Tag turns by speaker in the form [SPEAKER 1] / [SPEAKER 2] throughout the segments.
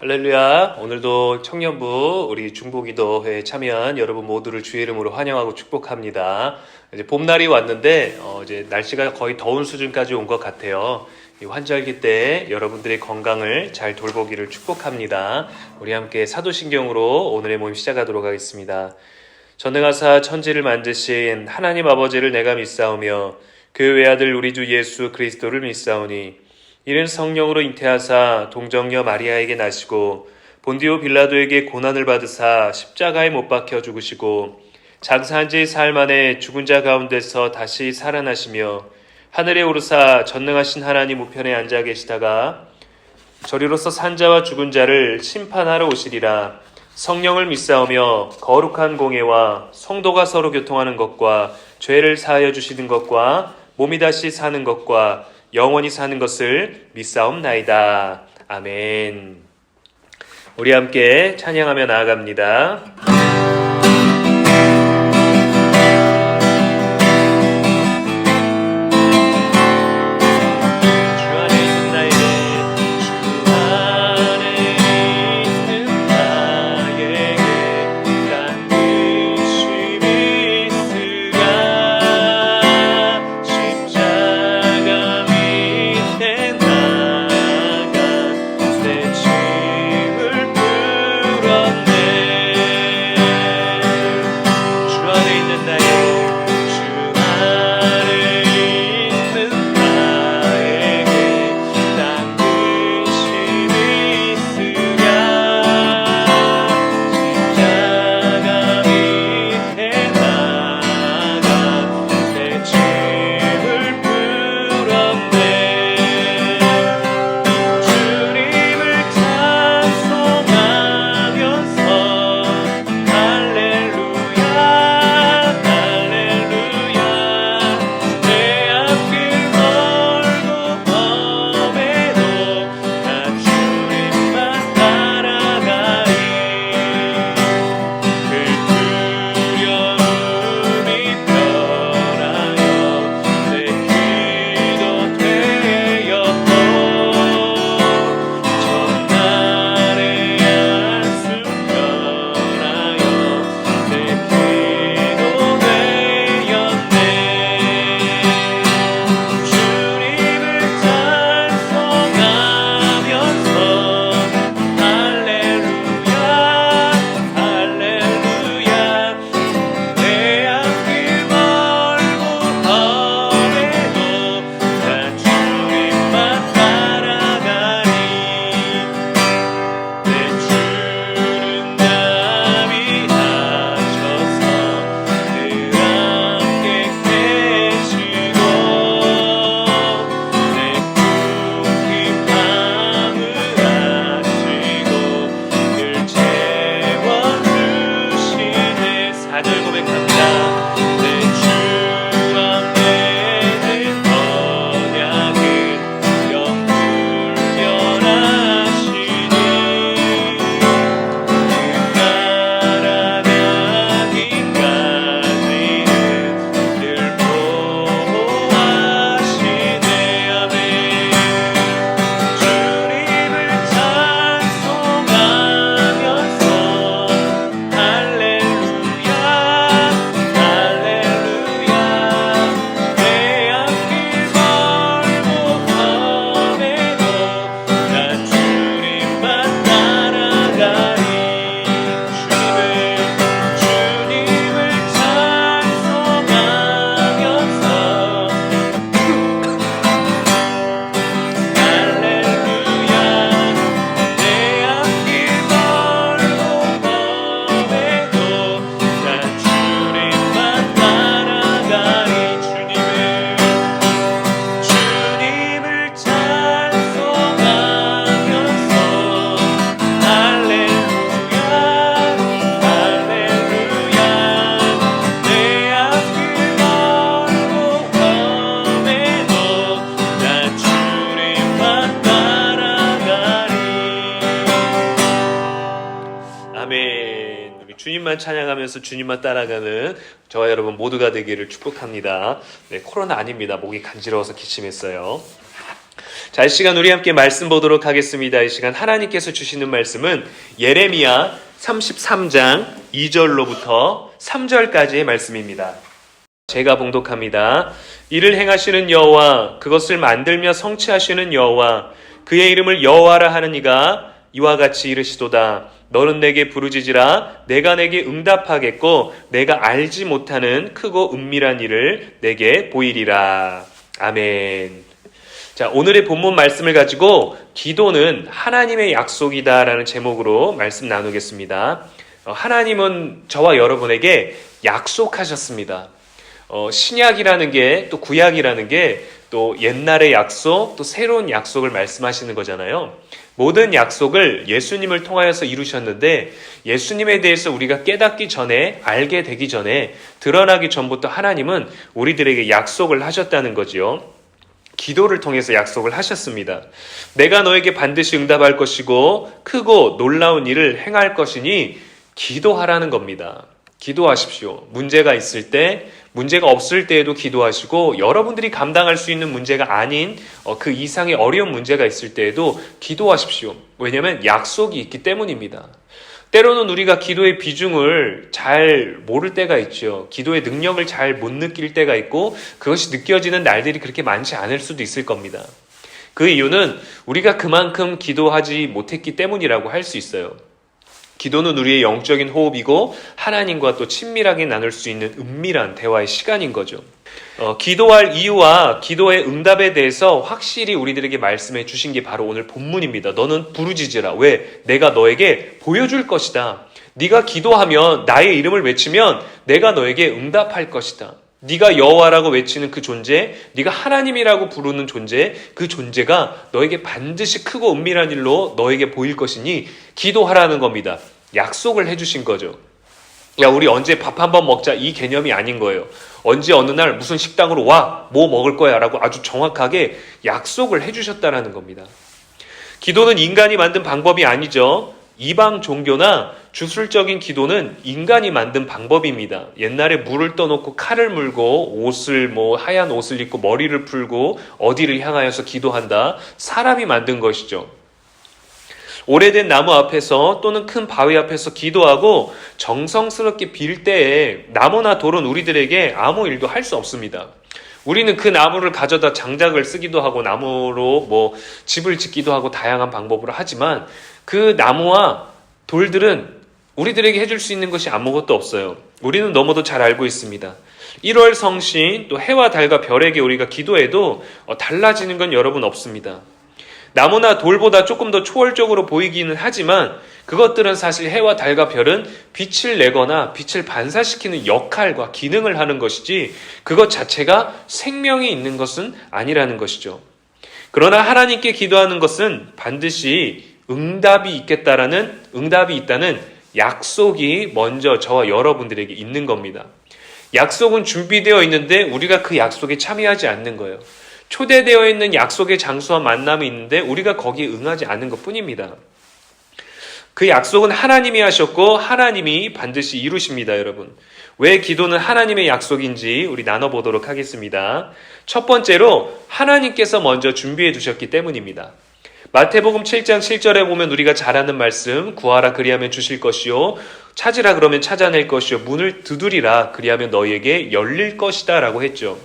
[SPEAKER 1] 할렐루야. 오늘도 청년부 우리 중보기도회에 참여한 여러분 모두를 주의 이름으로 환영하고 축복합니다. 이제 봄날이 왔는데 이제 날씨가 거의 더운 수준까지 온 것 같아요. 이 환절기 때 여러분들의 건강을 잘 돌보기를 축복합니다. 우리 함께 사도신경으로 오늘의 모임 시작하도록 하겠습니다. 전능하사 천지를 만드신 하나님 아버지를 내가 믿사오며 그 외아들 우리 주 예수 그리스도를 믿사오니 이는 성령으로 잉태하사 동정녀 마리아에게 나시고 본디오 빌라도에게 고난을 받으사 십자가에 못 박혀 죽으시고 장사한 지 사흘 만에 죽은 자 가운데서 다시 살아나시며 하늘에 오르사 전능하신 하나님 우편에 앉아 계시다가 저리로서 산자와 죽은 자를 심판하러 오시리라. 성령을 믿사오며 거룩한 공예와 성도가 서로 교통하는 것과 죄를 사하여 주시는 것과 몸이 다시 사는 것과 영원히 사는 것을 믿사옵나이다. 아멘. 우리 함께 찬양하며 나아갑니다. 주님만 찬양하면서 주님만 따라가는 저와 여러분 모두가 되기를 축복합니다. 네, 코로나 아닙니다. 목이 간지러워서 기침했어요. 자, 이 시간 우리 함께 말씀 보도록 하겠습니다. 이 시간 하나님께서 주시는 말씀은 예레미야 33장 2절로부터 3절까지의 말씀입니다. 제가 봉독합니다. 이를 행하시는 여호와, 그것을 만들며 성취하시는 여호와, 그의 이름을 여호와라 하는 이가 이와 같이 이르시도다. 너는 내게 부르짖으라. 내가 내게 응답하겠고 내가 알지 못하는 크고 은밀한 일을 내게 보이리라. 아멘. 자, 오늘의 본문 말씀을 가지고 기도는 하나님의 약속이다라는 제목으로 말씀 나누겠습니다. 하나님은 저와 여러분에게 약속하셨습니다. 신약이라는 게 또 구약이라는 게 또 옛날의 약속, 또 새로운 약속을 말씀하시는 거잖아요. 모든 약속을 예수님을 통하여서 이루셨는데 예수님에 대해서 우리가 깨닫기 전에, 알게 되기 전에, 드러나기 전부터 하나님은 우리들에게 약속을 하셨다는 거지요. 기도를 통해서 약속을 하셨습니다. 내가 너에게 반드시 응답할 것이고 크고 놀라운 일을 행할 것이니 기도하라는 겁니다. 기도하십시오. 문제가 있을 때, 문제가 없을 때에도 기도하시고 여러분들이 감당할 수 있는 문제가 아닌 그 이상의 어려운 문제가 있을 때에도 기도하십시오. 왜냐하면 약속이 있기 때문입니다. 때로는 우리가 기도의 비중을 잘 모를 때가 있죠. 기도의 능력을 잘 못 느낄 때가 있고 그것이 느껴지는 날들이 그렇게 많지 않을 수도 있을 겁니다. 그 이유는 우리가 그만큼 기도하지 못했기 때문이라고 할 수 있어요. 기도는 우리의 영적인 호흡이고 하나님과 또 친밀하게 나눌 수 있는 은밀한 대화의 시간인 거죠. 기도할 이유와 기도의 응답에 대해서 확실히 우리들에게 말씀해 주신 게 바로 오늘 본문입니다. 너는 부르짖으라. 왜? 내가 너에게 보여줄 것이다. 네가 기도하면, 나의 이름을 외치면 내가 너에게 응답할 것이다. 네가 여호와라고 외치는 그 존재, 네가 하나님이라고 부르는 존재, 그 존재가 너에게 반드시 크고 은밀한 일로 너에게 보일 것이니 기도하라는 겁니다. 약속을 해주신 거죠. 야, 우리 언제 밥 한번 먹자, 이 개념이 아닌 거예요. 언제 어느 날 무슨 식당으로 와, 뭐 먹을 거야 라고 아주 정확하게 약속을 해주셨다라는 겁니다. 기도는 인간이 만든 방법이 아니죠. 이방 종교나 주술적인 기도는 인간이 만든 방법입니다. 옛날에 물을 떠놓고 칼을 물고 옷을 하얀 옷을 입고 머리를 풀고 어디를 향하여서 기도한다. 사람이 만든 것이죠. 오래된 나무 앞에서 또는 큰 바위 앞에서 기도하고 정성스럽게 빌 때에 나무나 돌은 우리들에게 아무 일도 할 수 없습니다. 우리는 그 나무를 가져다 장작을 쓰기도 하고 나무로 집을 짓기도 하고 다양한 방법으로 하지만 그 나무와 돌들은 우리들에게 해줄 수 있는 것이 아무것도 없어요. 우리는 너무도 잘 알고 있습니다. 1월 성신, 또 해와 달과 별에게 우리가 기도해도 달라지는 건 여러분 없습니다. 나무나 돌보다 조금 더 초월적으로 보이기는 하지만 그것들은 사실 해와 달과 별은 빛을 내거나 빛을 반사시키는 역할과 기능을 하는 것이지 그것 자체가 생명이 있는 것은 아니라는 것이죠. 그러나 하나님께 기도하는 것은 반드시 응답이 있다는 약속이 먼저 저와 여러분들에게 있는 겁니다. 약속은 준비되어 있는데 우리가 그 약속에 참여하지 않는 거예요. 초대되어 있는 약속의 장소와 만남이 있는데 우리가 거기에 응하지 않는 것뿐입니다. 그 약속은 하나님이 하셨고 하나님이 반드시 이루십니다, 여러분. 왜 기도는 하나님의 약속인지 우리 나눠보도록 하겠습니다. 첫 번째로 하나님께서 먼저 준비해 두셨기 때문입니다. 마태복음 7장 7절에 보면 우리가 잘 아는 말씀, 구하라 그리하면 주실 것이요, 찾으라 그러면 찾아낼 것이요, 문을 두드리라 그리하면 너희에게 열릴 것이다 라고 했죠.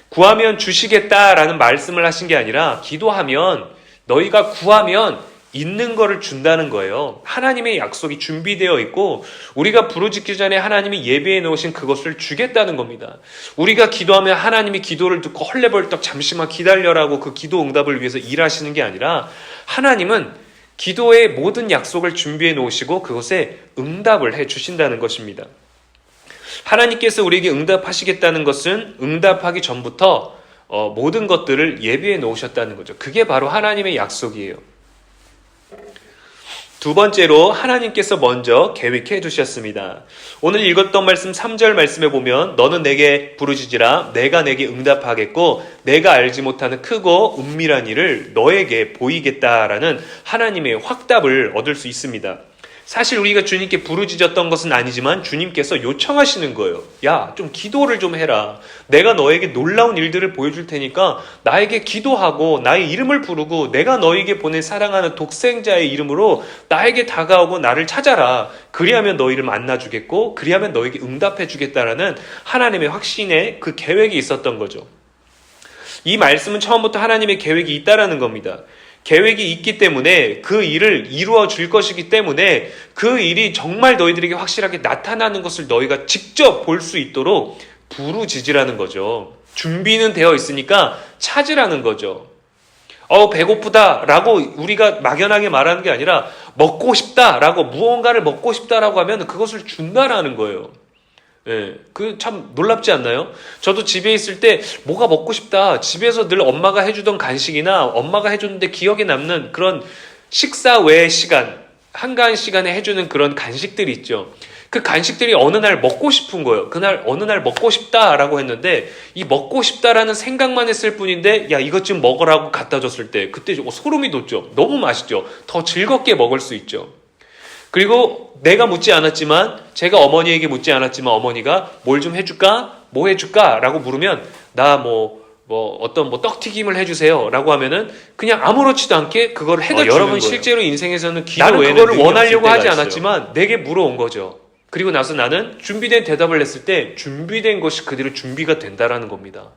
[SPEAKER 1] 구하면 주시겠다라는 말씀을 하신 게 아니라 기도하면, 너희가 구하면 있는 거를 준다는 거예요. 하나님의 약속이 준비되어 있고 우리가 부르짖기 전에 하나님이 예비해 놓으신 그것을 주겠다는 겁니다. 우리가 기도하면 하나님이 기도를 듣고 헐레벌떡 잠시만 기다려라고 그 기도 응답을 위해서 일하시는 게 아니라 하나님은 기도의 모든 약속을 준비해 놓으시고 그것에 응답을 해 주신다는 것입니다. 하나님께서 우리에게 응답하시겠다는 것은 응답하기 전부터 모든 것들을 예비해 놓으셨다는 거죠. 그게 바로 하나님의 약속이에요. 두 번째로 하나님께서 먼저 계획해 두셨습니다. 오늘 읽었던 말씀 3절 말씀에 보면 너는 내게 부르짖으라 내가 내게 응답하겠고 내가 알지 못하는 크고 은밀한 일을 너에게 보이겠다라는 하나님의 확답을 얻을 수 있습니다. 사실 우리가 주님께 부르짖었던 것은 아니지만 주님께서 요청하시는 거예요. 야, 좀 기도를 좀 해라. 내가 너에게 놀라운 일들을 보여줄 테니까 나에게 기도하고 나의 이름을 부르고 내가 너에게 보낸 사랑하는 독생자의 이름으로 나에게 다가오고 나를 찾아라. 그리하면 너희를 만나주겠고 그리하면 너에게 응답해 주겠다라는 하나님의 확신의 그 계획이 있었던 거죠. 이 말씀은 처음부터 하나님의 계획이 있다라는 겁니다. 계획이 있기 때문에 그 일을 이루어 줄 것이기 때문에 그 일이 정말 너희들에게 확실하게 나타나는 것을 너희가 직접 볼 수 있도록 부르짖으라는 거죠. 준비는 되어 있으니까 찾으라는 거죠. 배고프다 라고 우리가 막연하게 말하는 게 아니라 먹고 싶다 라고 무언가를 먹고 싶다라고 하면 그것을 준다라는 거예요. 예, 그 참 놀랍지 않나요? 저도 집에 있을 때 뭐가 먹고 싶다. 집에서 늘 엄마가 해주던 간식이나 엄마가 해줬는데 기억에 남는 그런 식사 외의 시간, 한가한 시간에 해주는 그런 간식들이 있죠. 그 간식들이 어느 날 먹고 싶은 거예요. 그날 어느 날 먹고 싶다라고 했는데 이 먹고 싶다라는 생각만 했을 뿐인데 야 이것 좀 먹으라고 갖다 줬을 때 그때 소름이 돋죠. 너무 맛있죠. 더 즐겁게 먹을 수 있죠. 그리고 내가 묻지 않았지만 제가 어머니에게 묻지 않았지만 어머니가 뭘 좀 해줄까? 뭐 해줄까? 라고 물으면 나 어떤 떡튀김을 해주세요 라고 하면은 그냥 아무렇지도 않게 그걸 해다 주는
[SPEAKER 2] 여러분
[SPEAKER 1] 거예요.
[SPEAKER 2] 실제로 인생에서는 기도
[SPEAKER 1] 나는
[SPEAKER 2] 외에는
[SPEAKER 1] 그거를
[SPEAKER 2] 능력이
[SPEAKER 1] 원하려고
[SPEAKER 2] 없을
[SPEAKER 1] 하지
[SPEAKER 2] 때가
[SPEAKER 1] 않았지만 내게 물어온 거죠. 그리고 나서 나는 준비된 대답을 했을 때 준비된 것이 그대로 준비가 된다라는 겁니다.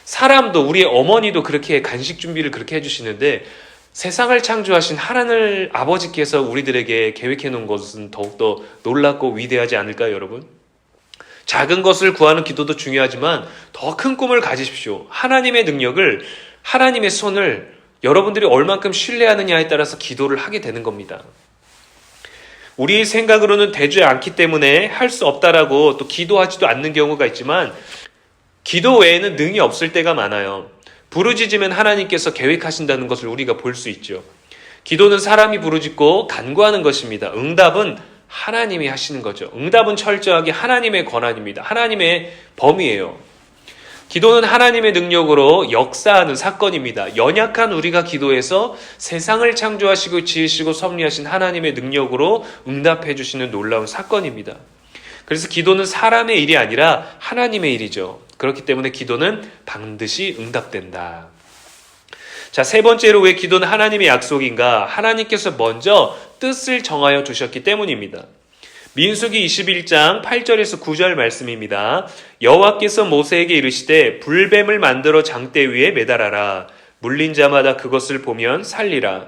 [SPEAKER 1] 사람도 우리의 어머니도 그렇게 간식 준비를 그렇게 해주시는데 세상을 창조하신 하나님 아버지께서 우리들에게 계획해 놓은 것은 더욱더 놀랍고 위대하지 않을까요, 여러분? 작은 것을 구하는 기도도 중요하지만 더 큰 꿈을 가지십시오. 하나님의 능력을, 하나님의 손을 여러분들이 얼만큼 신뢰하느냐에 따라서 기도를 하게 되는 겁니다. 우리 생각으로는 되지 않기 때문에 할 수 없다라고 또 기도하지도 않는 경우가 있지만 기도 외에는 능이 없을 때가 많아요. 부르짖으면 하나님께서 계획하신다는 것을 우리가 볼 수 있죠. 기도는 사람이 부르짖고 간구하는 것입니다. 응답은 하나님이 하시는 거죠. 응답은 철저하게 하나님의 권한입니다. 하나님의 범위예요. 기도는 하나님의 능력으로 역사하는 사건입니다. 연약한 우리가 기도해서 세상을 창조하시고 지으시고 섭리하신 하나님의 능력으로 응답해 주시는 놀라운 사건입니다. 그래서 기도는 사람의 일이 아니라 하나님의 일이죠. 그렇기 때문에 기도는 반드시 응답된다. 자, 세 번째로 왜 기도는 하나님의 약속인가? 하나님께서 먼저 뜻을 정하여 두셨기 때문입니다. 민수기 21장 8절에서 9절 말씀입니다. 여호와께서 모세에게 이르시되 불뱀을 만들어 장대 위에 매달아라. 물린 자마다 그것을 보면 살리라.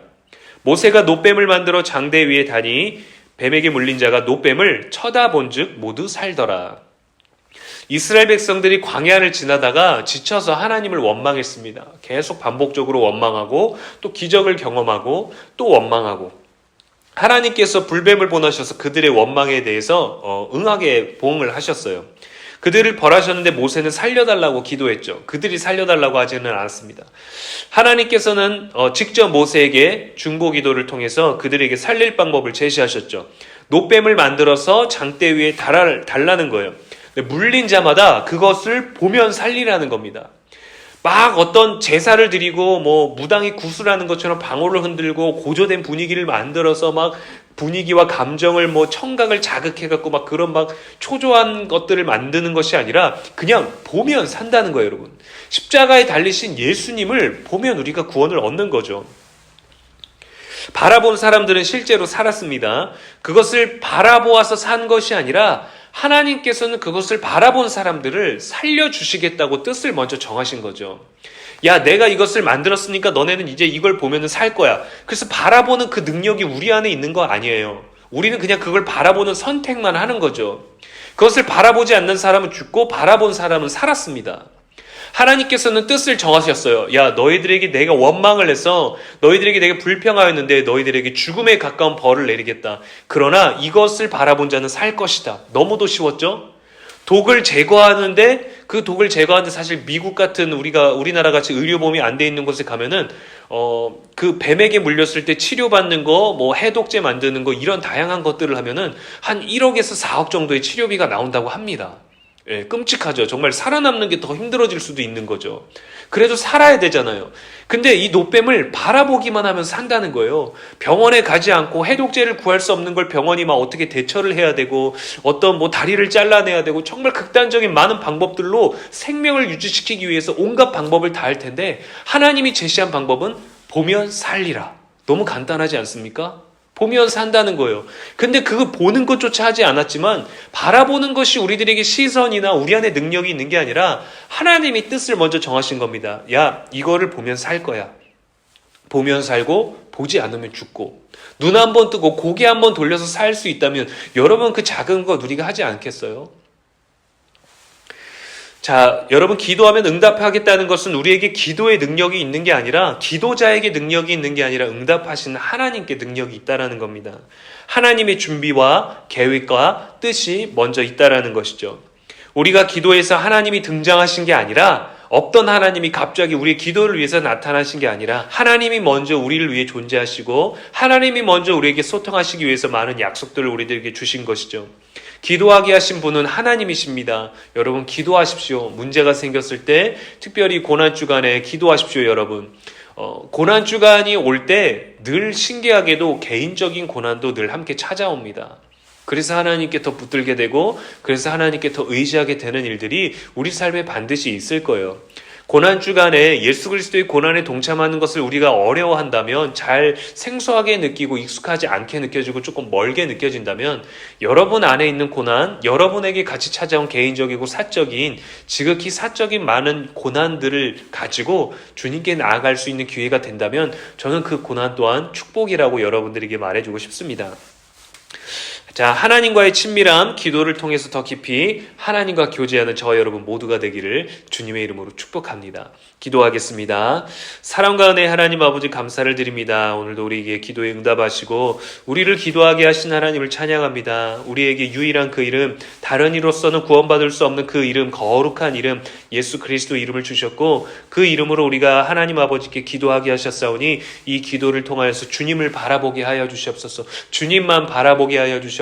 [SPEAKER 1] 모세가 놋뱀을 만들어 장대 위에 다니 뱀에게 물린 자가 놋뱀을 쳐다본즉 모두 살더라. 이스라엘 백성들이 광야를 지나다가 지쳐서 하나님을 원망했습니다. 계속 반복적으로 원망하고 또 기적을 경험하고 또 원망하고 하나님께서 불뱀을 보내셔서 그들의 원망에 대해서 응하게 보응을 하셨어요. 그들을 벌하셨는데 모세는 살려달라고 기도했죠. 그들이 살려달라고 하지는 않았습니다. 하나님께서는 직접 모세에게 중보기도를 통해서 그들에게 살릴 방법을 제시하셨죠. 놋뱀을 만들어서 장대 위에 달라는 거예요. 물린 자마다 그것을 보면 살리라는 겁니다. 막 어떤 제사를 드리고 무당이 구슬하는 것처럼 방울을 흔들고 고조된 분위기를 만들어서 막 분위기와 감정을 청각을 자극해갖고 막 그런 막 초조한 것들을 만드는 것이 아니라 그냥 보면 산다는 거예요, 여러분. 십자가에 달리신 예수님을 보면 우리가 구원을 얻는 거죠. 바라본 사람들은 실제로 살았습니다. 그것을 바라보아서 산 것이 아니라 하나님께서는 그것을 바라본 사람들을 살려주시겠다고 뜻을 먼저 정하신 거죠. 야, 내가 이것을 만들었으니까 너네는 이제 이걸 보면은 살 거야. 그래서 바라보는 그 능력이 우리 안에 있는 거 아니에요. 우리는 그냥 그걸 바라보는 선택만 하는 거죠. 그것을 바라보지 않는 사람은 죽고 바라본 사람은 살았습니다. 하나님께서는 뜻을 정하셨어요. 야, 너희들에게 내가 원망을 해서 너희들에게 내가 불평하였는데 너희들에게 죽음에 가까운 벌을 내리겠다. 그러나 이것을 바라본 자는 살 것이다. 너무도 쉬웠죠? 독을 제거하는데 그 독을 제거하는데 사실 미국 같은 우리나라 같이 의료보험이 안 돼 있는 곳에 가면은 그 뱀에게 물렸을 때 치료받는 거, 해독제 만드는 거 이런 다양한 것들을 하면은 한 1억에서 4억 정도의 치료비가 나온다고 합니다. 끔찍하죠. 정말 살아남는 게 더 힘들어질 수도 있는 거죠. 그래도 살아야 되잖아요. 근데 이 노뱀을 바라보기만 하면 산다는 거예요. 병원에 가지 않고 해독제를 구할 수 없는 걸 병원이 막 어떻게 대처를 해야 되고 어떤 뭐 다리를 잘라내야 되고 정말 극단적인 많은 방법들로 생명을 유지시키기 위해서 온갖 방법을 다 할 텐데 하나님이 제시한 방법은 보면 살리라. 너무 간단하지 않습니까? 보면 산다는 거예요. 근데 그거 보는 것조차 하지 않았지만 바라보는 것이 우리들에게 시선이나 우리 안에 능력이 있는 게 아니라 하나님이 뜻을 먼저 정하신 겁니다. 야, 이거를 보면 살 거야. 보면 살고 보지 않으면 죽고 눈 한 번 뜨고 고개 한 번 돌려서 살 수 있다면 여러분 그 작은 것 우리가 하지 않겠어요? 자, 여러분 기도하면 응답하겠다는 것은 우리에게 기도의 능력이 있는 게 아니라 기도자에게 능력이 있는 게 아니라 응답하시는 하나님께 능력이 있다라는 겁니다. 하나님의 준비와 계획과 뜻이 먼저 있다라는 것이죠. 우리가 기도해서 하나님이 등장하신 게 아니라 없던 하나님이 갑자기 우리의 기도를 위해서 나타나신 게 아니라 하나님이 먼저 우리를 위해 존재하시고 하나님이 먼저 우리에게 소통하시기 위해서 많은 약속들을 우리들에게 주신 것이죠. 기도하게 하신 분은 하나님이십니다. 여러분 기도하십시오. 문제가 생겼을 때 특별히 고난주간에 기도하십시오. 여러분 고난주간이 올 때 늘 신기하게도 개인적인 고난도 늘 함께 찾아옵니다. 그래서 하나님께 더 붙들게 되고 그래서 하나님께 더 의지하게 되는 일들이 우리 삶에 반드시 있을 거예요. 고난주간에 예수 그리스도의 고난에 동참하는 것을 우리가 어려워한다면 잘 생소하게 느끼고 익숙하지 않게 느껴지고 조금 멀게 느껴진다면 여러분 안에 있는 고난, 여러분에게 같이 찾아온 개인적이고 사적인 지극히 사적인 많은 고난들을 가지고 주님께 나아갈 수 있는 기회가 된다면 저는 그 고난 또한 축복이라고 여러분들에게 말해주고 싶습니다. 자, 하나님과의 친밀함, 기도를 통해서 더 깊이 하나님과 교제하는 저와 여러분 모두가 되기를 주님의 이름으로 축복합니다. 기도하겠습니다. 사랑과 은혜 하나님 아버지 감사를 드립니다. 오늘도 우리에게 기도에 응답하시고 우리를 기도하게 하신 하나님을 찬양합니다. 우리에게 유일한 그 이름, 다른 이로서는 구원받을 수 없는 그 이름, 거룩한 이름 예수 그리스도 이름을 주셨고 그 이름으로 우리가 하나님 아버지께 기도하게 하셨사오니 이 기도를 통하여서 주님을 바라보게 하여 주시옵소서. 주님만 바라보게 하여 주시옵소서.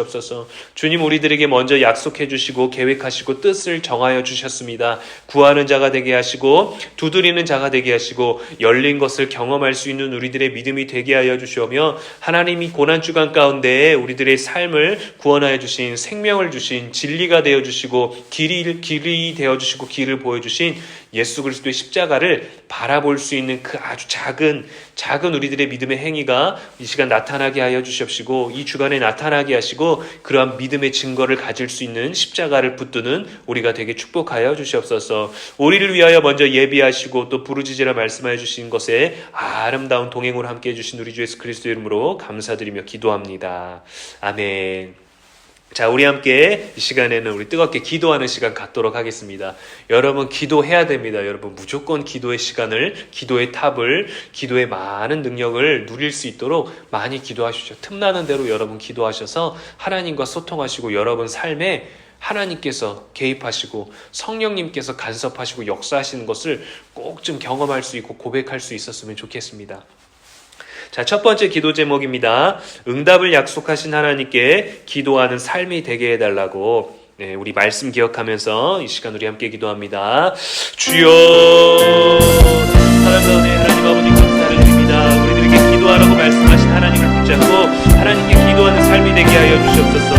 [SPEAKER 1] 주님 우리들에게 먼저 약속해 주시고 계획하시고 뜻을 정하여 주셨습니다. 구하는 자가 되게 하시고 두드리는 자가 되게 하시고 열린 것을 경험할 수 있는 우리들의 믿음이 되게 하여 주시오며 하나님이 고난주간 가운데 우리들의 삶을 구원하여 주신 생명을 주신 진리가 되어 주시고 길이 되어 주시고 길을 보여주신 예수 그리스도의 십자가를 바라볼 수 있는 그 아주 작은 우리들의 믿음의 행위가 이 시간 나타나게 하여 주시옵시고 이 주간에 나타나게 하시고 그러한 믿음의 증거를 가질 수 있는 십자가를 붙드는 우리가 되게 축복하여 주시옵소서. 우리를 위하여 먼저 예비하시고 또 부르짖으라 말씀하여 주신 것에 아름다운 동행으로 함께해 주신 우리 주 예수 그리스도 이름으로 감사드리며 기도합니다. 아멘. 자, 우리 함께 이 시간에는 우리 뜨겁게 기도하는 시간 갖도록 하겠습니다. 여러분 기도해야 됩니다. 여러분 무조건 기도의 시간을, 기도의 탑을, 기도의 많은 능력을 누릴 수 있도록 많이 기도하십시오. 틈나는 대로 여러분 기도하셔서 하나님과 소통하시고 여러분 삶에 하나님께서 개입하시고 성령님께서 간섭하시고 역사하시는 것을 꼭 좀 경험할 수 있고 고백할 수 있었으면 좋겠습니다. 자, 첫 번째 기도 제목입니다. 응답을 약속하신 하나님께 기도하는 삶이 되게 해달라고. 네, 우리 말씀 기억하면서 이 시간 우리 함께 기도합니다. 주여, 사랑과 은혜 하나님 아버지 감사를 드립니다. 우리들에게 기도하라고 말씀하신 하나님을 붙잡고 하나님께 기도하는 삶이 되게 하여 주시옵소서.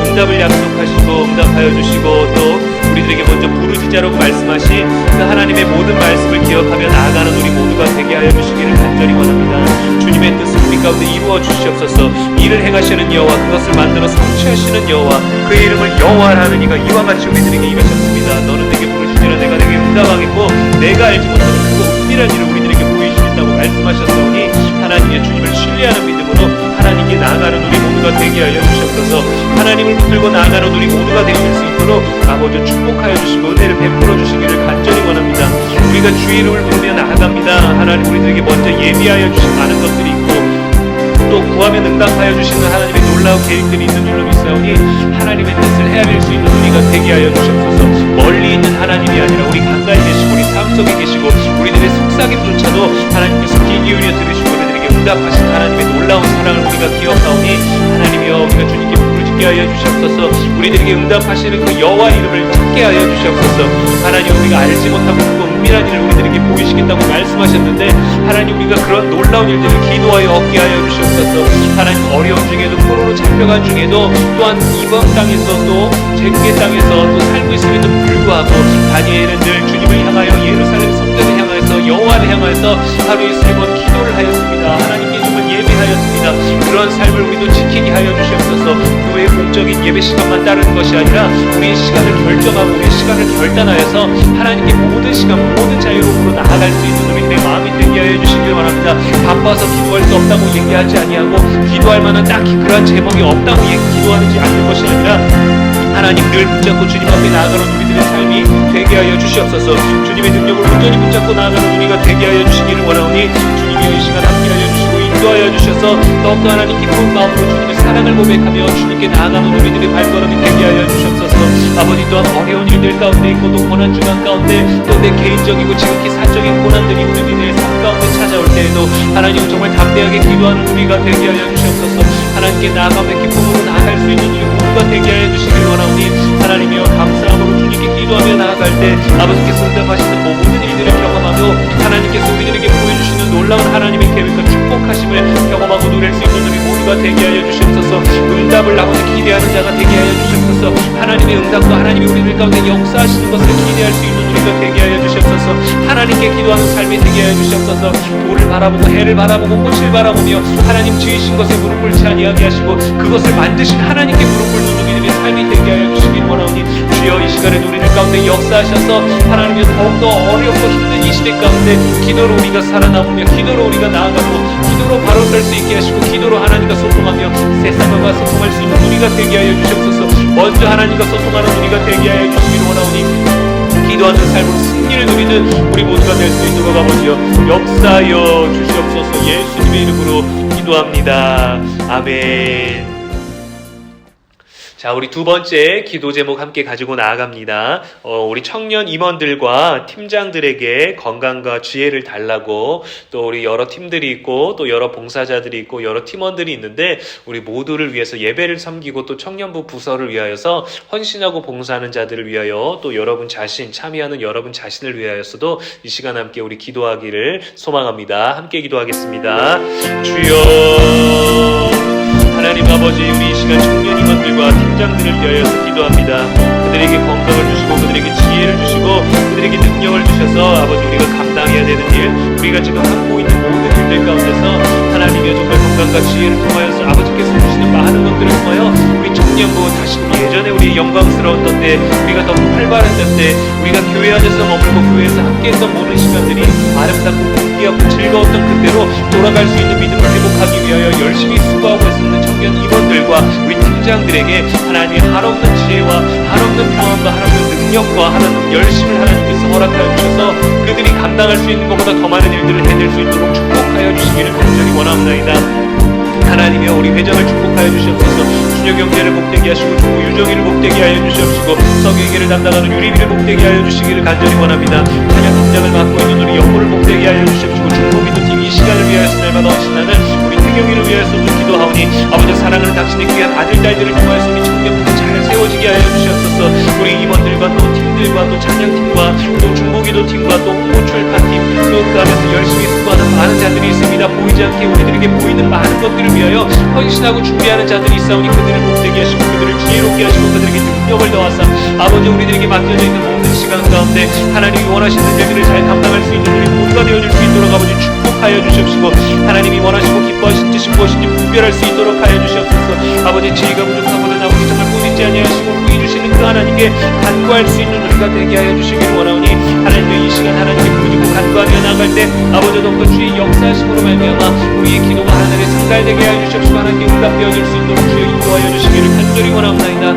[SPEAKER 1] 응답을 약속하시고 응답하여 주시고 또 우리들에게 먼저 부르짖으라고 말씀하신 그 하나님의 모든 말씀을 기억하며 나아가는 우리 모두가 되게 하여 주시기를 간절히 원합니다. 주님의 뜻을 우리 가운데 이루어 주시옵소서. 이를 행하시는 여호와, 그것을 만들어 성취하시는 여호와, 그의 이름을 여호와라는 이가 이와 같이 우리들에게 임하셨습니다. 너는 내게 부르짖으라 내가 내게 응답하겠고 내가 알지 못하는 크고 은밀한 일을 우리들에게 보이시겠다고 말씀하셨사오니 하나님의 주님을 신뢰하는 믿음으로 하나님께 나아가는 우리 모두가 되게 하여 주시옵소서. 하나님을 붙들고 나아가는 우리 모두가 되실 수 있도록 아버지 축복하여 주시고 은혜를 베풀어 주시기를 간절히 원합니다. 우리가 주의 이름을 부르며 나아갑니다. 하나님 우리들에게 먼저 예비하여 주신 많은 것들이 있고 또 구하면 응답하여 주시는 하나님의 놀라운 계획들이 있는 줄로 믿사오니 하나님의 뜻을 헤아릴 수 있는 우리가 되게 하여 주시옵소서. 멀리 있는 하나님이 아니라 우리 가까이 계시고 우리 삶 속에 계시고 우리들의 속삭임조차도 하나님께서 귀 기울여 들으시고 우리들에게 응답하신 하나님의 놀라운 사랑을 우리가 기억하오니 하나님이여 우리가 주님께 부르짖 있게 하여 주시옵소서. 우리들에게 응답하시는 그 여호와 이름을 찾게 하여 주시옵소서. 하나님, 우리가 알지 못하고 그 은밀한 일을 우리들에게 보이시겠다고 말씀하셨는데 하나님, 우리가 그런 놀라운 일들을 기도하여 얻게 하여 주시옵소서. 하나님, 어려운 중에도 포로로 잡혀간 중에도 또한 이방 땅에서 또 제2의 땅에서 또 살고 있음에도 불구하고 다니엘은 늘 주님을 향하여 예루살렘 성전을 향하여서 여호와를 향하여서 하루에 3번 기도를 하였습니다. 하나님께 정말 예배하였습니다. 그런 삶을 우리도 지키게 하여 주시옵소서. 교회의 공적인 예배 시간만 따르는 것이 아니라 우리의 시간을 결정하고 우리의 시간을 결단하여서 하나님께 모든 시간 모든 자유로움으로 나아갈 수 있는 우리들의 마음이 되게 하여 주시길 바랍니다. 바빠서 기도할 수 없다고 얘기하지 아니하고 기도할 만한 딱히 그러한 제목이 없다고 기도하지 않는 것이 아니라 하나님 늘 붙잡고 주님 앞에 나아가는 우리들의 삶이 되게 하여 주시옵소서. 주님의 능력을 온전히 붙잡고 나아가는 우리가 되게 하여 주시기를 원하오니 주님이 이 시간 함께 하여 주시고 인도하여 주셔서 더욱더 하나님 기쁜 마음으로 주님의 사랑을 고백하며 주님께 나아가는 우리들의 발걸음이 되게 하여 주시옵소서. 아버지, 또한 어려운 일들 가운데 있고 또 고난 주간 가운데 또 내 개인적이고 지극히 사적인 고난들이 우리들의 삶 가운데 찾아올 때에도 하나님 정말 담대하게 기도하는 우리가 되게 하여 주시옵소서. 하나님께 나아가며 기쁨으로 나아갈 수 있는 우리 모두가 되게 하여 주시길 원하오니 하나님이여 감사함으로 주님께 기도하며 나아갈 때 아버지께서 응답하시는 모든 일들을 경험하고 하나님께서 우리들에게 보여주시는 놀라운 하나님의 계획과 축복하심을 경험하고 누릴 수 있는 우리 모두가 되게 하여 주시옵소서. 응답을 나오는 기대하는 자가 되게 하여 주시옵소서. 하나님의 응답과 하나님이 우리들 가운데 역사하시는 것을 기대할 수 있는 우리가 되게 하여 주시옵소서. 하나님께 기도하는 삶이 되게 하여 주시옵소서. 돌을 바라보고 해를 바라보고 꽃을 바라보며 하나님 지으신 것에 무릎 꿇지 아니하게 하시고 그것을 만드신 하나님께 무릎 꿇는 우리들의 삶이 되게 하여 주시길 원하오니 주여 이 시간에 우리들 가운데 역사하셔서 하나님이 더욱더 어렵고 힘든 이 시대 가운데 기도로 우리가 살아남으며 기도로 우리가 나아가고 기도로 바로 설 수 있게 하시고 기도로 하나님과 소통하며 세상과 소통할 수 있는 우리가 되게 하여 주시옵소서. 먼저 하나님과 소통하는 우리가 되게 하여 주시길 원하오니 기도하는 삶으로 승리를 누리는 우리 모두가 될 수 있도록 아버지여 역사하여 주시옵소서. 예수님의 이름으로 기도합니다. 아멘. 자, 우리 두 번째 기도 제목 함께 가지고 나아갑니다. 우리 청년 임원들과 팀장들에게 건강과 지혜를 달라고 또 우리 여러 팀들이 있고 또 여러 봉사자들이 있고 여러 팀원들이 있는데 우리 모두를 위해서 예배를 섬기고 또 청년부 부서를 위하여서 헌신하고 봉사하는 자들을 위하여 또 여러분 자신 참여하는 여러분 자신을 위하여서도 이 시간 함께 우리 기도하기를 소망합니다. 함께 기도하겠습니다. 주여 하나님 아버지, 우리 이 시간 청년 임원들과 팀장들을 위하여서 기도합니다. 그들에게 건강을 주시고 그들에게 지혜를 주시고 그들에게 능력을 주셔서 아버지 우리가 감당해야 되는 일, 우리가 지금 하고 있는 모든 일들 가운데서 하나님의 정말 건강과 지혜를 통하여서 아버지께서 주시는 많은 것들을 통하여 우리 청년부 다시 예전에 우리 영광스러웠던 때, 우리가 더 활발했던 때, 우리가 교회 안에서 머물고 교회에서 함께했던 모든 시간들이 아름답고 공기하고 즐거웠던 그때로 돌아갈 수 있는 믿음을 회복하기 위하여 열심히 수고하고 있는 청년 임원들과 우리 팀장들에게 하나님의 한없는 지혜와 한없는 평안과 한없는 능력과 한없는 열심을 하나님께서 허락하여 주셔서 그들이 감당할 수 있는 것보다 더 많은 일들을 해낼 수 있도록 축복하여 주시기를 간절히 원합니다. 하나님이여 우리 회장을 축복하여 주시옵소서. 준혁경제를 복되게 하시고 중부 유정이를 복되게 하여 주시옵시고 서경계를 담당하는 유리비를 복되게 하여 주시기를 간절히 원합니다. 찬양 팀장을 맡고 있는 우리 영모를 복되게 하여 주시옵시고 중국인도 팀 이 시간을 위하여서 날마다 헌신하는 우리 태경이를 위하여서도 기도하오니 아버지 사랑하는 당신의 귀한 아들 딸들을 통하여서 우리 청년부가 잘 세워지게 하여 주시옵소서. 우리 임원들과 또 팀들과 또 찬양팀과 또 중보기도 팀과 또 홍보출판팀 또 그 안에서 열심히 수고하는 많은 자들이 있습니다. 보이지 않게 우리들에게 보이는 많은 것들을 위하여 헌신하고 준비하는 자들이 있사오니 그들을 복되게 하시고 그들을 지혜롭게 하시고 그들에게 능력을 더하사 아버지 우리들에게 맡겨져 있는 모든 시간 가운데 하나님이 원하시는 일들을 잘 감당할 수 있는 우리 모두가 되어줄 수 있도록 아버지 축복하여 주시옵시고 하나님이 원하시고 기뻐하신 뜻이 무엇인지 분별할 수 있도록 하여 주시옵소서. 아버지 지혜가 부족하거든 아버지 정말 꾸짖지 아니하시고 후히 주시는 그 하나님께 간구할 수 있는 우리가 되게 하여 주시기를 원하오니 하나님의 이 시간 하나님께 부르짖고 간구하며 나갈 때 아버지 더욱더 주의 역사하심으로 말미암아 우리의 기도가 하늘에 상달되게 하여 주시옵시고 하나님께 응답되어질 수 있도록 주여 인도하여 주시기를 간절히 원하옵나이다.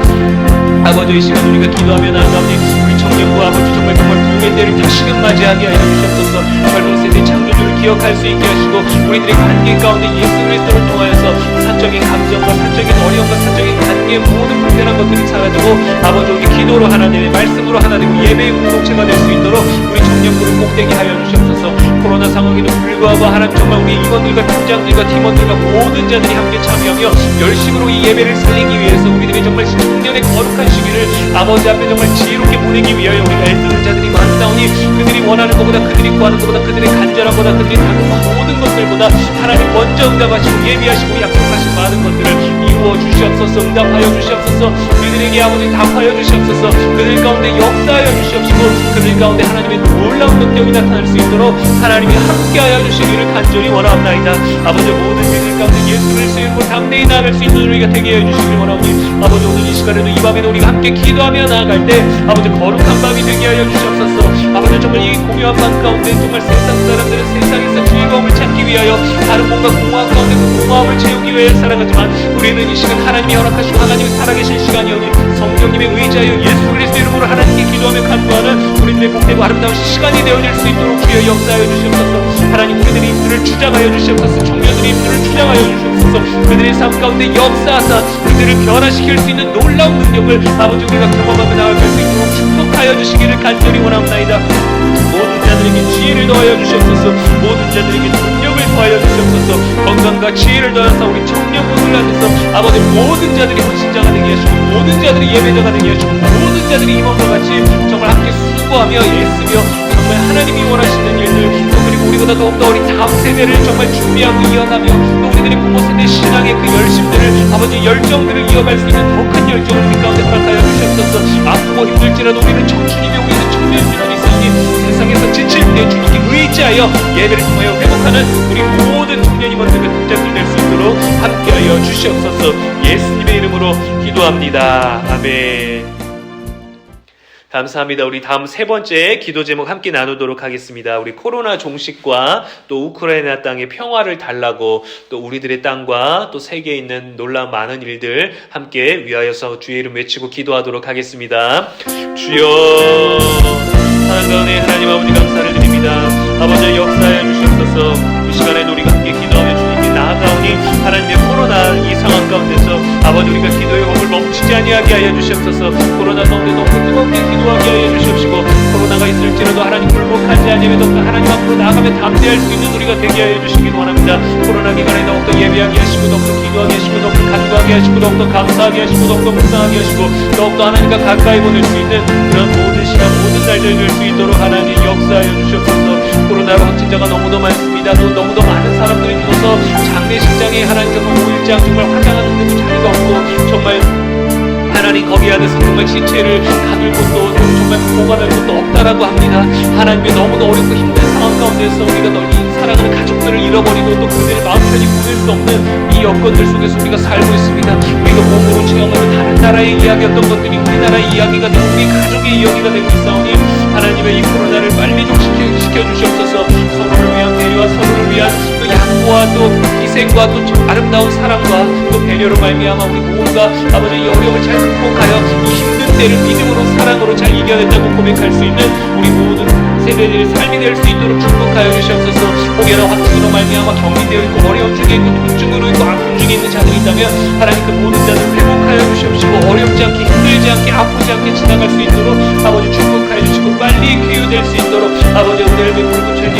[SPEAKER 1] 아버지 이 시간 우리가 기도하며 나아가오니 우리 청년부 아버지 정말 부흥의 때를 다시금 맞이하게 하여 주시옵소서. 젊은 세대 창조주를 기억할 수 있게 하시고 우리들의 관계 가운데 예수 그리스도를 통하여서 사적인 감정과 사적인 어려움과 사적인 관계의 모든 불편한 것들이 사라지고 아버지 우리 기도로 하나 되고 말씀으로 하나 되고 예배의 공동체가 될 수 있도록 우리 청년부를 꼭대기 하여 주시옵소서. 코로나 상황에도 불구하고 하나님 정말 우리 임원들과 팀장들과 팀원들과 모든 자들이 함께 참여하며 열심으로 이 예배를 살리기 위해서 우리들이 정말 청년의 거룩한 시기를 아버지 앞에 정말 지혜롭게 보내기 위하여 우리가 애쓰는 자들이 많사오니 그들이 원하는 것보다 그들이 구하는 것보다 그들의 간절한 것보다 그들이 다른 모든 것들보다 하나님 먼저 응답하시고 예비하시고 약속하신 많은 것들을 이루어 주시옵소서. 응답하여 주시옵소서. 그들에게 아버지 답하여 주시옵소서. 그들 가운데 역사하여 주시옵시고 그들 가운데 하나님의 놀라운 능력이 나타날 수 있도록 하나님이 함께하여 주시기를 간절히 원하옵나이다. 아버지 모든 일들 가운데 예수 그리스도의 이름으로 담대히 나아갈 수 있는 우리가 되게 하여 주시기를 원하오니 아버지 오늘 이 시간에도 이 밤에도 우리가 함께 기도하며 나아갈 때 아버지 거룩한 밤이 되게 하여 주시옵소서. 아버지 정말 이 공유한 밤 가운데 정말 세상 사람들은 세상에서 즐거움을 찾기 위하여 다른 뭔가 공허한 가운데 그 공허함을 채우기 위해 살아가지만 우리는 이 시간 하나님이 허락하시고 하나님이 살아계신 시간이오니 성령님의 의지하여 예수 그리스도 이름으로 하나님께 기도하며 간구하는 우리들의 복되고 아름다운 시간이 되어질 수 있도록 주여 역사하여 주시옵소서. 하나님 우리들의 입술을 주장하여 주시옵소서. 청년들의 입술을 주장하여 주시옵소서. 그들의 삶 가운데 역사하사 그들을 변화시킬 수 있는 놀라운 능력을 아버지 우리가 경험하며 나아갈 수 있도록 축복하여 주시기를 간절히 원합나이다. 모든 자들에게 지혜를 더하여 주시옵소서. 모든 자들에게 능력을 더하여 주시옵소서. 건강과 지혜를 더하여서 우리 청년부를 안에서 아버지 모든 자들이 헌신자가 되게 하시고 모든 자들이 예배자가 되게 하시고 모든 자들이 임원과 같이 정말 함께 수고하며 애쓰며 정말 하나님이 원하시는 일들 또 그리고 우리보다 더욱더 어린 다음 세대를 정말 준비하고 이어가며 또 우리들의 부모 세대 신앙의 그 열심들을 아버지 열정들을 이어갈 수 있는 더 큰 열정을 우리 가운데 허락하여 주시옵소서. 아프고 힘들지라도 우리는 청춘이며 우리는 청년들이 있으니 세상에서 지칠 때 주님께 의지하여 예배를 통하여 회복하는 우리 모든 청년 임원들과 팀장들 될 수 있도록 함께하여 주시옵소서. 예수님의 이름으로 기도합니다. 아멘. 감사합니다. 우리 다음 세 번째 기도 제목 함께 나누도록 하겠습니다. 우리 코로나 종식과 또 우크라이나 땅의 평화를 달라고 또 우리들의 땅과 또 세계에 있는 놀라운 많은 일들 함께 위하여서 주의 이름 외치고 기도하도록 하겠습니다. 주여 사랑가운데 하나님 아버지 감사를 드립니다. 아버지 역사해 주시옵소서. 이 시간에도 우리가 함께 기도하며 주님께 나아가오니 하나님의 코로나 이 상황 가운데서 아버지 우리가 기도의 호흡을 멈추지 아니하게 하여 주시옵소서. 코로나 가운데 너무 뜨겁게 기도하게 하여 주시옵시고 코로나가 있을지라도 하나님 굴복하지 아니하며 더욱더 하나님 앞으로 나아가며 담대할 수 있는 우리가 되게 하여 주시길 원합니다. 코로나 기간에 더욱더 예배하게 하시고 더욱더 기도하게 하시고 더욱더 간구하게 하시고 더욱더 감사하게 하시고 더욱더 묵상하게 하시고 더욱더 하나님과 가까이 보낼 수 있는 그런 모든 시간 모든 날들 될 수 있도록 하나님 역사하여 주시옵소서. 코로나로 확진자가 너무도 많습니다. 또 너무도 많은 사람들이 죽어서 장례식장에 하나님 정말 5일장 정말 화장하는데도 자리가 없고 정말 하나님 거기 안에서 정말 시체를 가둘 곳도 정말 보관할 곳도 없다라고 합니다. 하나님의 너무도 어렵고 힘든 상황 가운데서 우리가 널리 사랑하는 가족들을 잃어버리고 또 그들의 마음 편히 보낼 수 없는 이 여건들 속에서 우리가 살고 있습니다. 우리가 몸으로 체험하는 다른 나라의 이야기였던 것들이 우리나라의 이야기가 되고 우리 가족의 이야기가 되고 있사오니 하나님의 이 코로나를 빨리 좀 시켜주시옵소서. 서로를 위한 배려와 서로를 위한 또 양보와 또 희생과 또 아름다운 사랑과 또 배려로 말미암아 우리 모두가 아버지 이 어려움을 잘 극복하여 이 힘든 때를 믿음으로 사랑으로 잘 이겨냈다고 고백할 수 있는 우리 모든 세대들의 삶이 될 수 있도록 축복하여 주시옵소서. 혹여나 확진으로 말미암아 격리되어 있고 어려움 중에 있고 통증으로 있고 아픔 중에 있는 자들이 있다면 하나님 그 모든 자들 회복하여 주시옵시고 어렵지 않게 힘들지 않게 아프지 않게 지나갈 수 있도록 아버지 축복하여 주시고 빨리 쾌유될 수 있도록 아버지 은혜를 베풀고 주님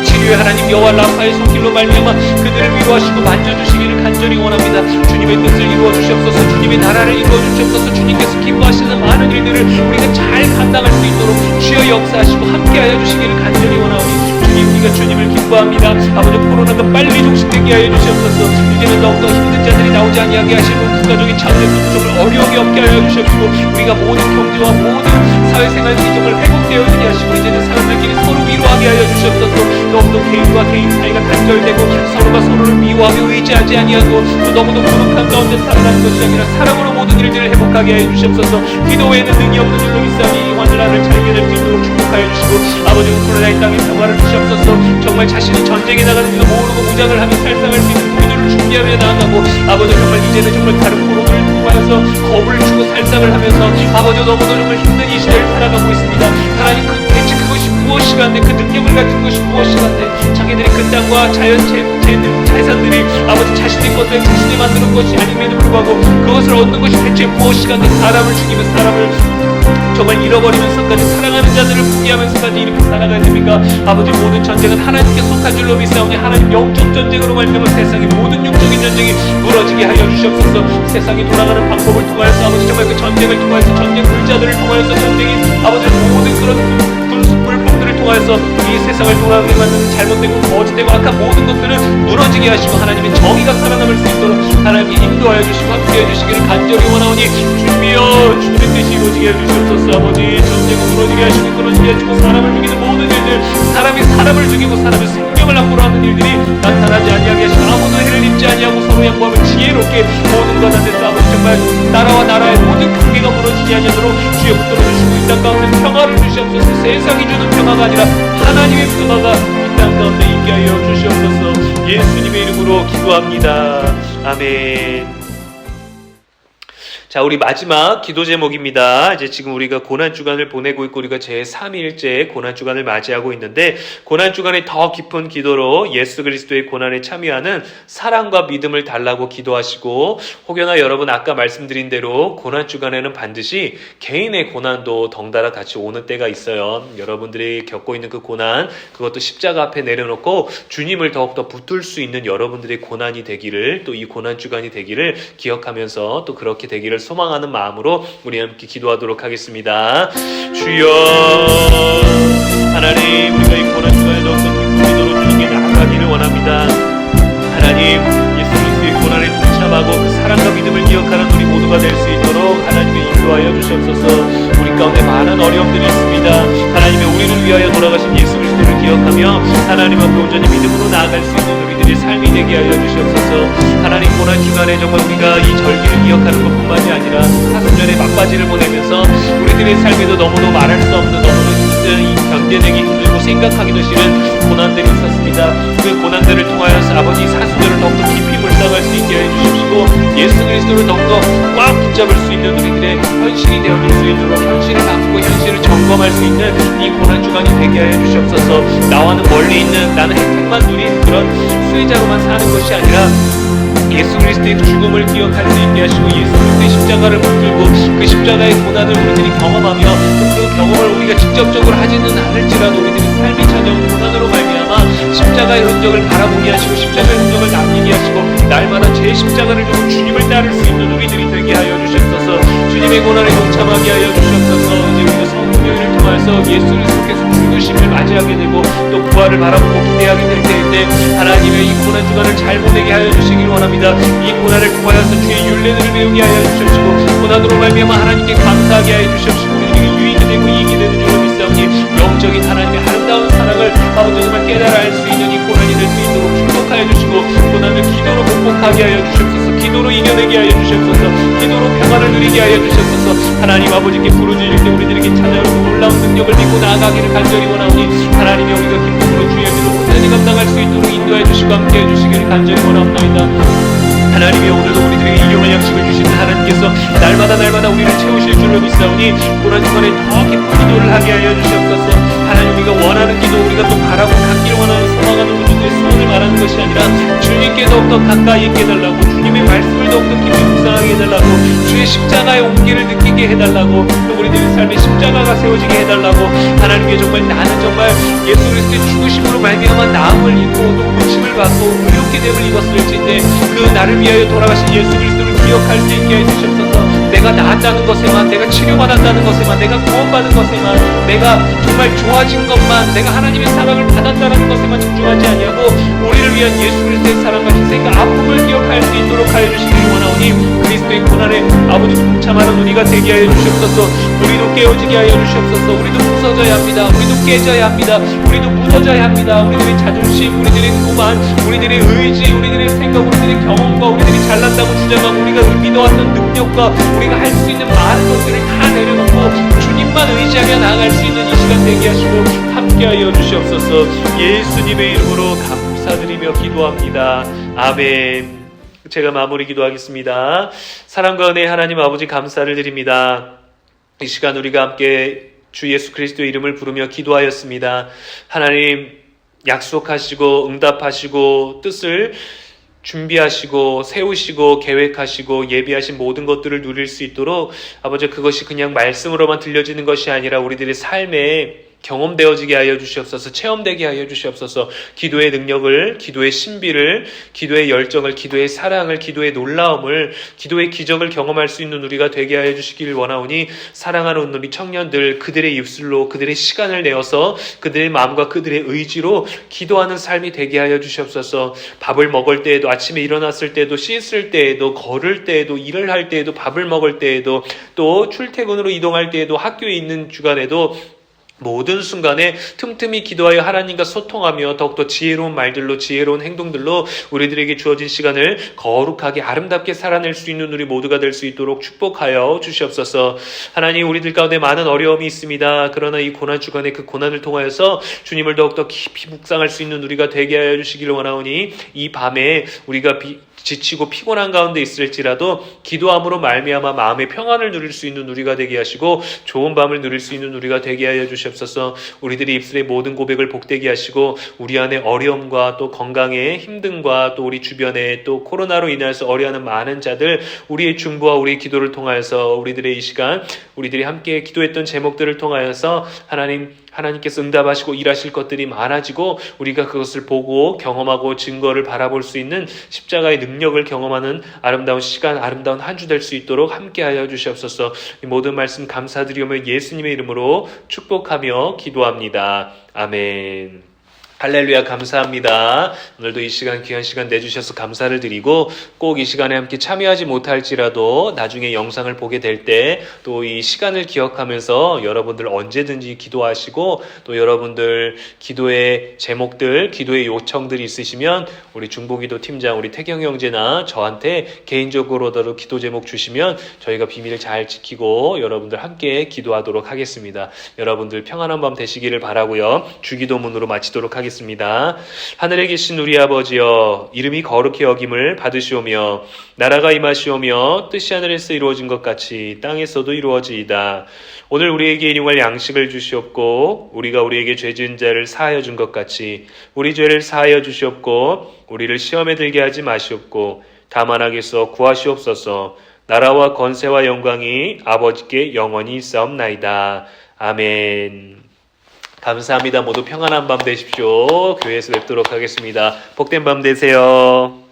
[SPEAKER 1] 치유의 하나님 여호와 라파의 손길로 말미암아 그들을 위로하시고 만져주시기를 간절히 원합니다. 주님의 뜻을 이루어 주시옵소서. 주님의 나라를 이루어 주시옵소서. 주님께서 기뻐하시는 많은 일들을 우리가 잘 감당할 수 있도록 주여 역사하시고 함께하여 주시기를 간절히 원하오니 주님 우리가 주님을 기뻐합니다. 아버지 코로나가 빨리 종식되게 하여 주시옵소서. 이제는 더욱더 힘든 자들이 나오지 아니하게 하시고 국가적인 차원에서 정말 어려움이 없게 하여 주시옵시고 우리가 모든 경제와 모든 사회생활이 정말 회복되어지게 하시고 이제는 사람들끼리 서로 위로하게 하여 주시옵소서. 더욱더 개인과 개인 사이가 단절되고 서로가 서로를 미워하며 의지하지 아니하고 또 너무도 거룩한 가운데 살아가는 것이 아니라 사랑으로 모든 일들을 회복하게 하여 주시옵소서. 기도 외에는 능이 없는 줄로 믿사오니 이 환란을 잘 이겨낼 수 있도록 축복하여 주시고 아버지 우크라이나 땅의 평화를 주시옵소서. 정말 자신이 전쟁에 나가는지도 모르고 무장을 하며 살상할 수 있는 군주를 준비하며 나아가고 아버지 정말 이제는 정말 다른 포로들을 통하여서 겁을 주고 살상을 하면서 아버지 너무도 정말 힘든 이 시대를 살아가고 있습니다. 하나님 그 대체 그것이 무엇이간데 그 능력을 가진 것이 무엇이간데 자기들이 그 땅과 재산들이 아버지 자신의 것들 자신이 만드는 것이 아님에도 불구하고 그것을 얻는 것이 대체 무엇이간데 사람을 죽이면 사람을 정말 잃어버리면서까지 사랑하는 자들을 포기하면서까지 이렇게 살아가야 됩니까? 아버지 모든 전쟁은 하나님께 속한 줄로 믿사오니 하나님 영적 전쟁으로 말미암아 세상의 모든 육적인 전쟁이 무너지게 하여 주시옵소서. 세상이 돌아가는 방법을 통하여서 아버지 정말 그 전쟁을 통하여서 전쟁 불자들을 통하여서 전쟁이 아버지 모든 그런 불법들을 통하여서 이 세상을 돌아가게 만드는 잘못되고 거짓되고 악한 모든 것들을 무너지게 하시고 하나님의 정의가 살아남을 수 있도록 하나님이 인도하여 주시고 함께해 주시기를 간절히 원하오니 주님이여 주님의 뜻이 이루어지게 해주시옵소서. 아버지 전쟁을 무너지게 하시고 끊어지게 하시고 사람을 죽이는 모든 일들 사람이 사람을 죽이고 사람의 생명을 함부로 하는 일들이 나타나지 아니하게 하시고 아무도 해를 입지 아니하고 서로 양보하며 지혜롭게 모든 것 안에서 아버지 정말 나라와 나라의 모든 관계가 무너지지 아니하도록 주여 붙들어 주시고 이 땅 가운데 평화를 주시옵소서. 세상이 주는 평화가 아니라 하나님의 평화가 이 땅 가운데 있게 하여 주시옵소서. 예수님의 이름으로 기도합니다. 아멘. 자, 우리 마지막 기도 제목입니다. 이제 지금 우리가 고난주간을 보내고 있고 우리가 제3일째 고난주간을 맞이하고 있는데 고난주간에 더 깊은 기도로 예수 그리스도의 고난에 참여하는 사랑과 믿음을 달라고 기도하시고 혹여나 여러분 아까 말씀드린 대로 고난주간에는 반드시 개인의 고난도 덩달아 같이 오는 때가 있어요. 여러분들이 겪고 있는 그 고난 그것도 십자가 앞에 내려놓고 주님을 더욱더 붙들 수 있는 여러분들의 고난이 되기를 또 이 고난주간이 되기를 기억하면서 또 그렇게 되기를 소망하는 마음으로 우리 함께 기도하도록 하겠습니다. 주여 하나님 우리가 이 고난주간에 더욱더 기쁜 기도로 주님께 나아가기를 원합니다. 하나님 예수 그리스도의 고난에 동참하고 그 사랑과 믿음을 기억하는 우리 모두가 될 수 있도록 하나님의 인도하여 주시옵소서. 우리 가운데 많은 어려움들이 있습니다. 하나님의 우리를 위하여 돌아가신 예수 그리스도를 기억하며 하나님 앞에 온전히 믿음으로 나아갈 수 있는 우리들의 삶이 되게 하여 주시옵소서. 하나님 고난주간에 정말 우리가 이 절기를 기억하는 것뿐만이 아니라 사순절의 막바지를 보내면서 우리들의 삶에도 너무도 말할 수 없는 너무도 힘든 견뎌내기 힘들고 생각하기도 싫은 고난들이 있었습니다. 그 고난들을 통하여서 아버지 사순절을 더욱더 깊이 물상할 수 있게 해주십시고 예수 그리스도를 더욱더 꽉 붙잡을 수 있는 우리들의 현실이 되어질 수 있도록 현실을 바꾸고 현실을 점검할 수 있는 이 고난주간이 되게 하여 주시옵소서. 나와는 멀리 있는 나는 혜택만 누린 그런 수혜자로만 사는 것이 아니라 예수 그리스도의 죽음을 기억할 수 있게 하시고 예수 그리스도의 십자가를 붙들고 그 십자가의 고난을 우리들이 경험하며 그 경험을 우리가 직접적으로 하지는 않을지라도 우리들의 삶이 찾아온 고난으로 말미암아 십자가의 흔적을 바라보게 하시고 십자가의 흔적을 남기게 하시고 날마다 제 십자가를 두고 주님을 따를 수 있는 우리들이 되게 하여 주시옵소서. 주님의 고난에 동참하게 하여 주시옵소서. 이제 우리가 성령을 통해서 예수 그리스도께서 죽으심을 맞이하게 되고 또 부활을 바라보고 기대하게 될 때인데 하나님의 이 고난주간을 잘 보내게 하여 주시길 원합니다. 이 고난을 통하여서 주의 율례들을 배우게 하여 주시옵시고 고난으로 말미암아 하나님께 감사하게 하여 주시옵시고 우리에게 유익이 되고 이익이 되는 줄로 믿사오니 영적인 하나님의 아름다운 사랑을 아버지 정말 깨달아 알 수 있는 이 고난이 될 수 있도록 축복하여 주시고 고난을 기도로 극복하게 하여 주시옵소서. 기도로 이겨내게 하여 주시옵소서. 기도로 평화를 누리게 하여 주시옵소서. 하나님 아버지께 부르짖을 때 우리들에게 찾아오는 놀라운 능력을 믿고 나아가기를 간절히 원하오니 하나님이 우리가 기쁨으로 주의 일을 온전히 감당할 수 있도록 인도해 주시고 함께해 주시기를 간절히 원하옵나이다. 하나님이 오늘도 우리들에게 일용할 양식을 주시는 하나님께서 날마다 우리를 채우실 줄로 믿사오니 고난주간에 더 깊은 기도를 하게 하여 주시옵소서. 하나님 우리가 원하는 기도 우리가 또 바라고 갖기를 원하는 소망하는 우리들의 소원을 말하는 것이 아니라 주님께 더욱더 가까이 있게 해달라고 주님의 말씀을 더욱더 깊이 묵상하게 해달라고 주의 십자가의 온기를 느끼게 해달라고 또 우리들의 삶에 십자가가 세워지게 해달라고 하나님께 정말 나는 정말 예수 그리스도의 죽으심으로 말미암아 나음을 입고 또 고침을 받고 의롭게 됨을 입었을진데 그 나를 위하여 돌아가신 예수 그리스도를 기억할 수 있게 해주셨소서. 내가 나았다는 것에만 내가 치료받았다는 것에만 내가 구원받은 것에만 내가 정말 좋아진 것만 내가 하나님의 사랑을 받았다는 것에만 집중하지 아니하고 우리를 위한 예수 그리스도의 사랑과 희생과 아픔을 기억할 수 있도록 하여 주시기를 원하오니 그리스도의 고난에 아버지 동참하는 우리가 되게 하여 주시옵소서. 우리도 깨어지게 하여 주시옵소서. 우리도 부서져야 합니다. 우리도 깨져야 합니다. 우리도 무너져야 합니다. 우리들의 자존심 우리들의 교만 우리들의 의지 우리들의 생각 우리들의 경험과 우리들이 잘난다고 주장하고 우리가 믿어왔던 능력과 우리가 할 수 있는 많은 것들을 다 내려놓고 주님만 의지하며 나아갈 수 있는 이 시간 되게 하시고 함께하여 주시옵소서. 예수님의 이름으로 감사드리며 기도합니다. 아멘. 제가 마무리 기도하겠습니다. 사랑과 은혜의 하나님 아버지 감사를 드립니다. 이 시간 우리가 함께 주 예수 그리스도의 이름을 부르며 기도하였습니다. 하나님, 약속하시고 응답하시고 뜻을 준비하시고 세우시고 계획하시고 예비하신 모든 것들을 누릴 수 있도록 아버지, 그것이 그냥 말씀으로만 들려지는 것이 아니라 우리들의 삶에 경험되어지게 하여 주시옵소서. 체험되게 하여 주시옵소서. 기도의 능력을, 기도의 신비를, 기도의 열정을, 기도의 사랑을, 기도의 놀라움을, 기도의 기적을 경험할 수 있는 우리가 되게 하여 주시기를 원하오니, 사랑하는 우리 청년들, 그들의 입술로 그들의 시간을 내어서 그들의 마음과 그들의 의지로 기도하는 삶이 되게 하여 주시옵소서. 밥을 먹을 때에도, 아침에 일어났을 때에도, 씻을 때에도, 걸을 때에도, 일을 할 때에도, 밥을 먹을 때에도, 또 출퇴근으로 이동할 때에도, 학교에 있는 주간에도 모든 순간에 틈틈이 기도하여 하나님과 소통하며 더욱더 지혜로운 말들로, 지혜로운 행동들로 우리들에게 주어진 시간을 거룩하게 아름답게 살아낼 수 있는 우리 모두가 될 수 있도록 축복하여 주시옵소서. 하나님, 우리들 가운데 많은 어려움이 있습니다. 그러나 이 고난 주간에 그 고난을 통하여서 주님을 더욱더 깊이 묵상할 수 있는 우리가 되게 하여 주시기를 원하오니, 이 밤에 우리가 지치고 피곤한 가운데 있을지라도 기도함으로 말미암아 마음의 평안을 누릴 수 있는 우리가 되게 하시고 좋은 밤을 누릴 수 있는 우리가 되게 하여 주시옵소서. 우리들이 입술의 모든 고백을 복되게 하시고 우리 안에 어려움과 또 건강의 힘듦과 또 우리 주변에 또 코로나로 인해서 어려워하는 많은 자들, 우리의 중보와 우리의 기도를 통하여서 우리들의 이 시간, 우리들이 함께 기도했던 제목들을 통하여서 하나님께서 응답하시고 일하실 것들이 많아지고 우리가 그것을 보고 경험하고 증거를 바라볼 수 있는 십자가의 능력을 경험하는 아름다운 시간, 아름다운 한 주 될 수 있도록 함께하여 주시옵소서. 이 모든 말씀 감사드리오며 예수님의 이름으로 축복하며 기도합니다. 아멘. 할렐루야. 감사합니다. 오늘도 이 시간, 귀한 시간 내주셔서 감사를 드리고, 꼭 이 시간에 함께 참여하지 못할지라도 나중에 영상을 보게 될 때 또 이 시간을 기억하면서 여러분들 언제든지 기도하시고, 또 여러분들 기도의 제목들, 기도의 요청들이 있으시면 우리 중보기도 팀장, 우리 태경 형제나 저한테 개인적으로도 기도 제목 주시면 저희가 비밀을 잘 지키고 여러분들 함께 기도하도록 하겠습니다. 여러분들 평안한 밤 되시기를 바라고요. 주기도문으로 마치도록 하겠습니다. 하늘에 계신 우리 아버지여, 이름이 거룩히 여김을 받으시오며 나라가 임하시오며 뜻이 하늘에서 이루어진 것 같이 땅에서도 이루어지이다. 오늘 우리에게 일용할 양식을 주시옵고 우리가 우리에게 죄 지은 자를 사하여 준 것 같이 우리 죄를 사하여 주시옵고 우리를 시험에 들게 하지 마시옵고 다만 악에서 구하시옵소서. 나라와 권세와 영광이 아버지께 영원히 있사옵나이다. 아멘. 감사합니다. 모두 평안한 밤 되십시오. 교회에서 뵙도록 하겠습니다. 복된 밤 되세요.